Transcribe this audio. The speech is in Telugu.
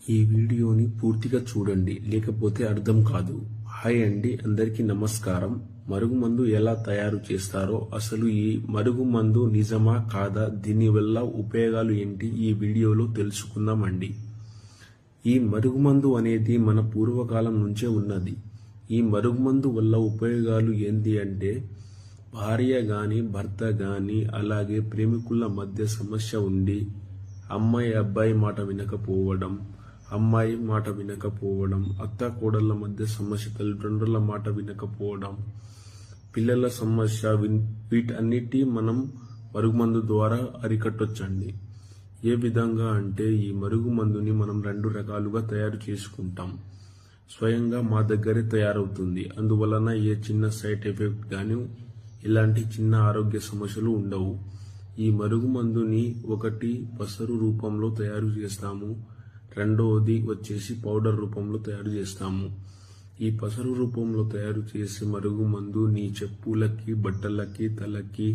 ఈ వీడియోని పూర్తిగా చూడండి, లేకపోతే అర్థం కాదు. హాయ్ అండి, అందరికీ నమస్కారం. మరుగుమందు ఎలా తయారు చేస్తారో, అసలు ఈ మరుగుమందు నిజమా కాదా, దీనివల్ల ఉపయోగాలు ఏంటి, ఈ వీడియోలో తెలుసుకుందామండి. ఈ మరుగుమందు అనేది మన పూర్వకాలం నుంచే ఉన్నది. ఈ మరుగుమందు వల్ల ఉపయోగాలు ఏంటి అంటే, భార్య గాని భర్త గాని అలాగే ప్రేమికుల మధ్య సమస్య ఉండి అమ్మాయి అబ్బాయి మాట వినకపోవడం, అమ్మాయి మాట వినకపోవడం, అత్త కోడళ్ళ మధ్య సమస్య, తల్లిదండ్రుల మాట వినకపోవడం, పిల్లల సమస్య, వీటన్నిటి మనం మరుగుమందు ద్వారా అరికట్టొచ్చండి. ఏ విధంగా అంటే, ఈ మరుగుమందుని మనం 2 రకాలుగా తయారు చేసుకుంటాం. స్వయంగా మా దగ్గరే తయారవుతుంది. అందువలన ఏ చిన్న సైడ్ ఎఫెక్ట్ కానీ ఇలాంటి చిన్న ఆరోగ్య సమస్యలు ఉండవు. ఈ మరుగుమందుని ఒకటి పసరు రూపంలో తయారు చేస్తాము, రెండవది వచ్చేసి పౌడర్ రూపంలో తయారు చేస్తాము. ఈ పసరు రూపంలో తయారు చేసే మరుగుమందు నీ చెప్పులకి, బట్టలకి, తలకి